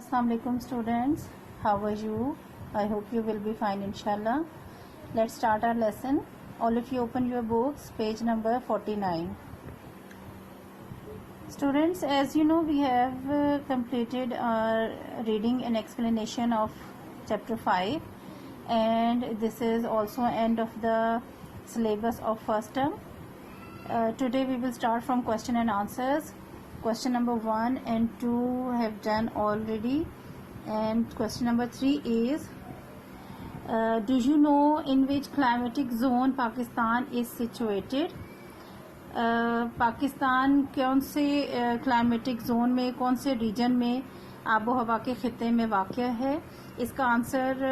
Assalamu alaikum students. How are you? I hope you will be fine inshallah. Let's start our lesson. All of you open your books, page number 49. Students, as you know, we have completed our reading and explanation of chapter 5, and this is also end of the syllabus of first term. Today we will start from question and answers. Question number 1 and 2 have done already, and question number 3 is do you know in which climatic zone Pakistan is situated? Pakistan कौन से climatic zone में, कौन से reason में, आबो हवा के खिते में वाक़या है? इसका आंसर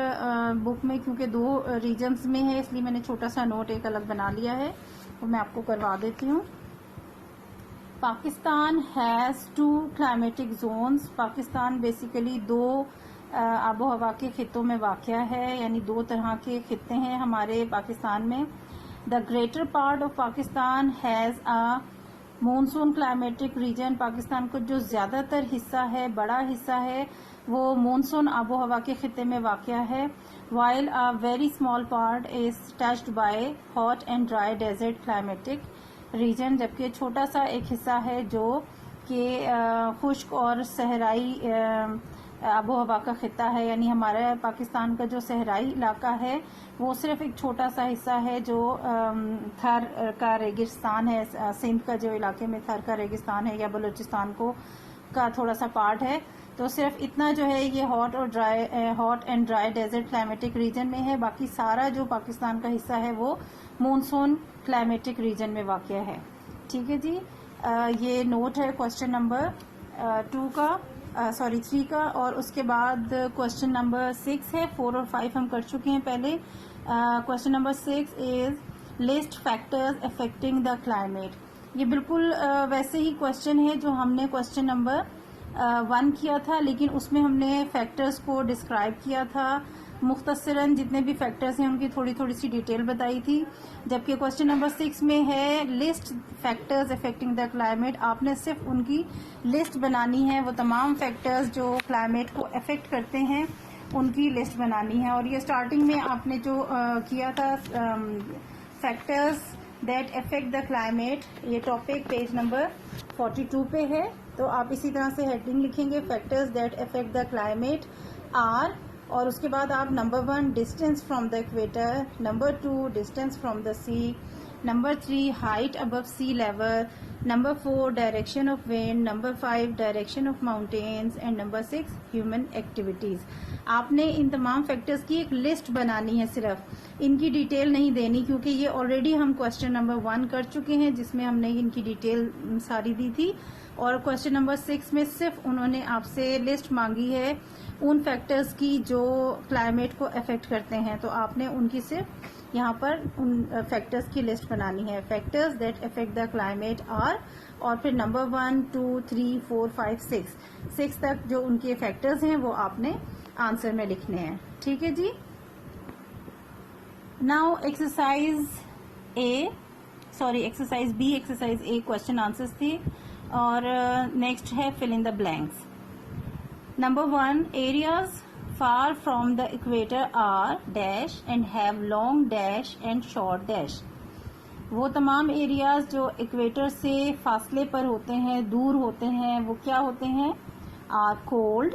बुक में क्योंकि 2 रीजन्स में है इसलिए मैंने छोटा सा नोट एक अलग बना लिया है, वो मैं आपको करवा देती हूँ. Pakistan has 2 climatic zones. Pakistan basically 2 आबो हवा के खितों में वाक़या है, यानी 2 तरह के खिते हैं हमारे पाकिस्तान में. The greater part of Pakistan has a monsoon climatic reason. Pakistan को जो ज़्यादातर हिस्सा है, बड़ा हिस्सा है, वो मानसून आबो हवा के खिते में वाक़या है. While a very small part is touched by hot and dry desert climatic region. जबकि छोटा सा एक हिस्सा है जो कि खुश्क और सहराई आबो हवा का खिता है, यानी हमारा पाकिस्तान का जो सहराई इलाका है वो सिर्फ एक छोटा सा हिस्सा है जो थर का रेगिस्तान है. सिंध का जो इलाके में थर का रेगिस्तान है या बलूचिस्तान को का थोड़ा सा पार्ट है, तो सिर्फ इतना जो है ये hot and dry desert climatic region में है. बाकी सारा जो पाकिस्तान का हिस्सा है वो मानसून क्लाइमेटिक रीजन में वाक़या है. ठीक है जी. ये नोट है क्वेश्चन नंबर 3 का. और उसके बाद क्वेश्चन नंबर 6 है. 4 और 5 हम कर चुके हैं पहले. Question number 6 is list factors affecting the climate. ये बिल्कुल वैसे ही क्वेश्चन है जो हमने क्वेश्चन नंबर 1 किया था, लेकिन उसमें हमने फैक्टर्स को डिस्क्राइब किया था मुख्तसरन. जितने भी फैक्टर्स हैं उनकी थोड़ी थोड़ी सी डिटेल बताई थी. जबकि क्वेश्चन नंबर 6 में है list factors affecting the climate. आपने सिर्फ उनकी लिस्ट बनानी है, वो तमाम फैक्टर्स जो क्लाइमेट को अफेक्ट करते हैं उनकी लिस्ट बनानी है. और ये स्टार्टिंग में आपने जो किया था factors that affect the climate, ये टॉपिक पेज नंबर 42 पे है. तो आप इसी तरह से हेडिंग लिखेंगे factors that affect the climate are, और उसके बाद आप number 1 distance from the equator, number 2 distance from the sea, number 3 height above sea level, number 4 direction of wind, number 5 direction of mountains, and number 6 human activities. आपने इन तमाम factors की एक list बनानी है, सिर्फ इनकी डिटेल नहीं देनी, क्योंकि ये ऑलरेडी हम क्वेश्चन नंबर 1 कर चुके हैं जिसमें हमने इनकी डिटेल सारी दी थी. और क्वेश्चन नंबर 6 में सिर्फ उन्होंने आपसे लिस्ट मांगी है उन फैक्टर्स की जो क्लाइमेट को अफेक्ट करते हैं. तो आपने उनकी सिर्फ यहाँ पर उन फैक्टर्स की लिस्ट बनानी है. Factors that affect the climate are, और फिर नंबर 1, 2, 3, 4, 5, 6 तक जो उनके फैक्टर्स हैं वो आपने आंसर में लिखने हैं. ठीक है जी. Now exercise B, exercise A question answers थी. और नेक्स्ट है fill in the blanks. Number 1, areas far from the equator are dash and have long dash and short dash. वो तमाम एरियाज जो इक्वेटर से फासले पर होते हैं, दूर होते हैं, वो क्या होते हैं? Are cold.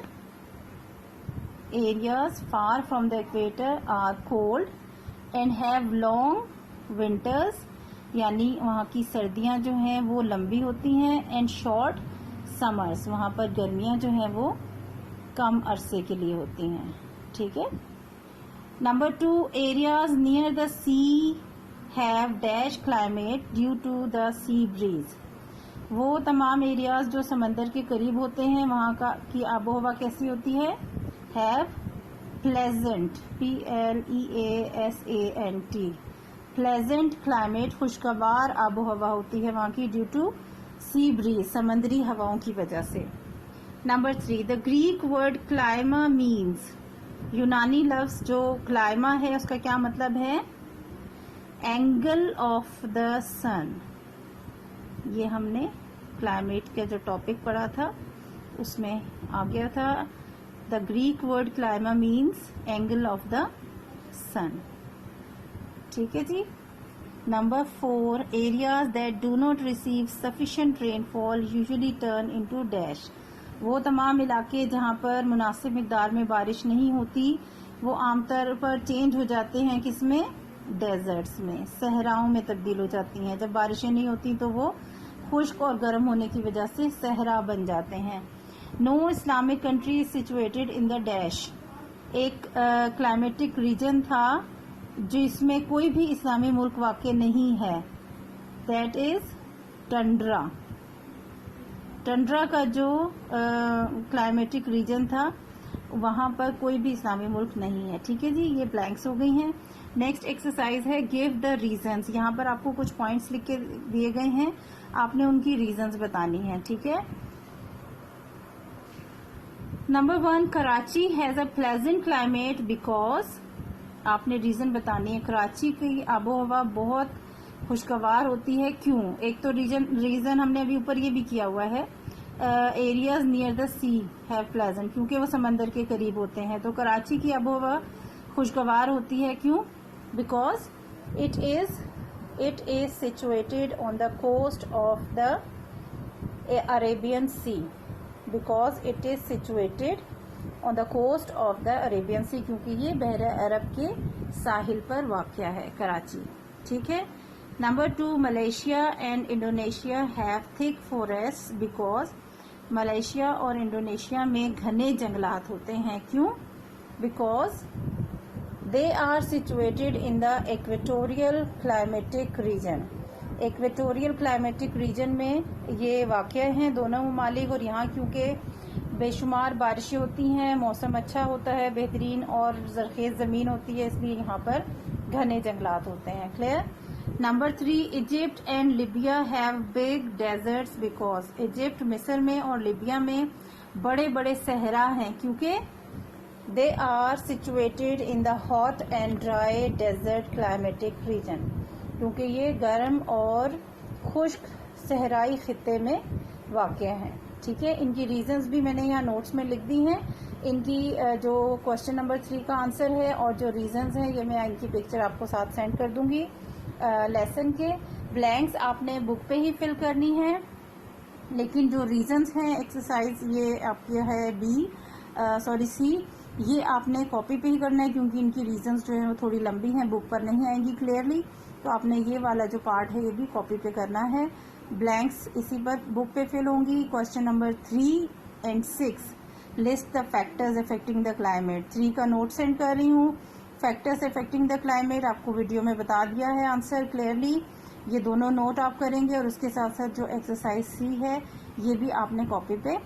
Areas far from the equator are cold and have long winters, यानी वहाँ की सर्दियाँ जो हैं वो लंबी होती हैं, एंड शॉर्ट समर्स, वहाँ पर गर्मियाँ जो हैं वो कम अरसे के लिए होती हैं. ठीक है. Number 2, areas near the sea have dash climate due to the sea breeze. वो तमाम एरियाज जो समंदर के करीब होते हैं वहाँ का की आबो हवा कैसी होती है? Have pleasant, PLEASANT, pleasant climate, खुशगवार आबो हवा होती है वहाँ की, ड्यू टू सी ब्रीज, समंदरी हवाओं की वजह से. Number 3, the Greek word klima means. यूनानी लफ्ज जो क्लाइमा है उसका क्या मतलब है? एंगल ऑफ द सन. ये हमने क्लाइमेट का जो टॉपिक पढ़ा था उसमें आ गया था. The Greek word klima means angle of the sun. ठीक है जी। Number 4, areas that do not receive sufficient rainfall usually turn into dash. वो तमाम इलाके जहाँ पर मुनासिब मिकदार में बारिश नहीं होती वो आमतौर पर चेंज हो जाते हैं किसमें? डेजर्ट्स में, सहराओं में तब्दील हो जाती हैं। जब बारिशें नहीं होती तो वो खुश्क और गर्म होने की वजह से सहरा बन जाते हैं। No Islamic country situated in the dash. एक क्लाइमेटिक रीजन था जिसमें कोई भी इस्लामी मुल्क वाक़ नहीं है, दैट इज टंड्रा। टंड्रा का जो क्लाइमेटिक रीजन था वहां पर कोई भी इस्लामी मुल्क नहीं है। ठीक है जी, ये ब्लैंक्स हो गई हैं। नेक्स्ट एक्सरसाइज है गिव द रीजंस। यहाँ पर आपको कुछ पॉइंट्स लिख के दिए गए हैं, आपने उनकी रीजंस बतानी है। ठीक है। Number 1, Karachi has a pleasant climate because, आपने रीजन बतानी है। कराची की आबो हवा बहुत खुशगवार होती है, क्यों? एक तो रीजन हमने अभी ऊपर ये भी किया हुआ है, areas near the sea have pleasant, क्योंकि वो समंदर के करीब होते हैं। तो कराची की आबो हवा खुशगवार होती है, क्यों? Because it is situated on the coast of the Arabian Sea. Because it is situated on the coast of the Arabian Sea, क्योंकि ये बहर अरब के साहिल पर वाक़ है कराची। ठीक है। Number 2, Malaysia and Indonesia have thick forest because, Malaysia और इंडोनेशिया में घने जंगलात होते हैं, क्यों? Because they are situated in the equatorial climatic region. Equatorial climatic region में ये वाक़ हैं दोनों ममालिक, और यहाँ क्योंकि बेशुमार बारिशें होती हैं, मौसम अच्छा होता है, बेहतरीन और ज़रख़ेज़ ज़मीन होती है, इसलिए यहाँ पर घने जंगलात होते हैं। Clear. Number 3, Egypt and Libya have big deserts because, Egypt मिस्र में और लिबिया में बड़े बड़े सहरा हैं, क्योंकि they are situated in the hot and dry desert climatic region, क्योंकि ये गर्म और खुश्क सहराई खित्ते में वाक़ हैं। ठीक है। इनकी रीजंस भी मैंने यहाँ नोट्स में लिख दी हैं। इनकी जो क्वेश्चन नंबर 3 का आंसर है और जो रीजंस हैं ये मैं इनकी पिक्चर आपको साथ सेंड कर दूंगी। लेसन के ब्लैंक्स आपने बुक पे ही फिल करनी है, लेकिन जो रीजंस हैं एक्सरसाइज ये आपकी है सी, ये आपने कॉपी पे ही करना है, क्योंकि इनकी रीजंस जो है वो थोड़ी लंबी हैं, बुक पर नहीं आएंगी क्लियरली। तो आपने ये वाला जो पार्ट है ये भी कॉपी पे करना है। ब्लैंक्स इसी पर बुक पे फिल होंगी। Question number 3 and 6, list the factors affecting the climate. 3 का नोट सेंड कर रही हूँ। फैक्टर्स अफेक्टिंग द क्लाइमेट आपको वीडियो में बता दिया है आंसर क्लियरली। ये दोनों नोट आप करेंगे और उसके साथ साथ जो एक्सरसाइज सी है ये भी आपने कॉपी पे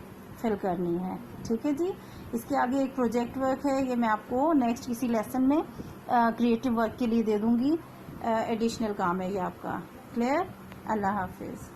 फिल करनी है। ठीक है जी। इसके आगे एक प्रोजेक्ट वर्क है, ये मैं आपको नेक्स्ट किसी लेसन में क्रिएटिव वर्क के लिए दे दूंगी। एडिशनल काम है ये आपका। क्लियर। अल्लाह हाफिज़।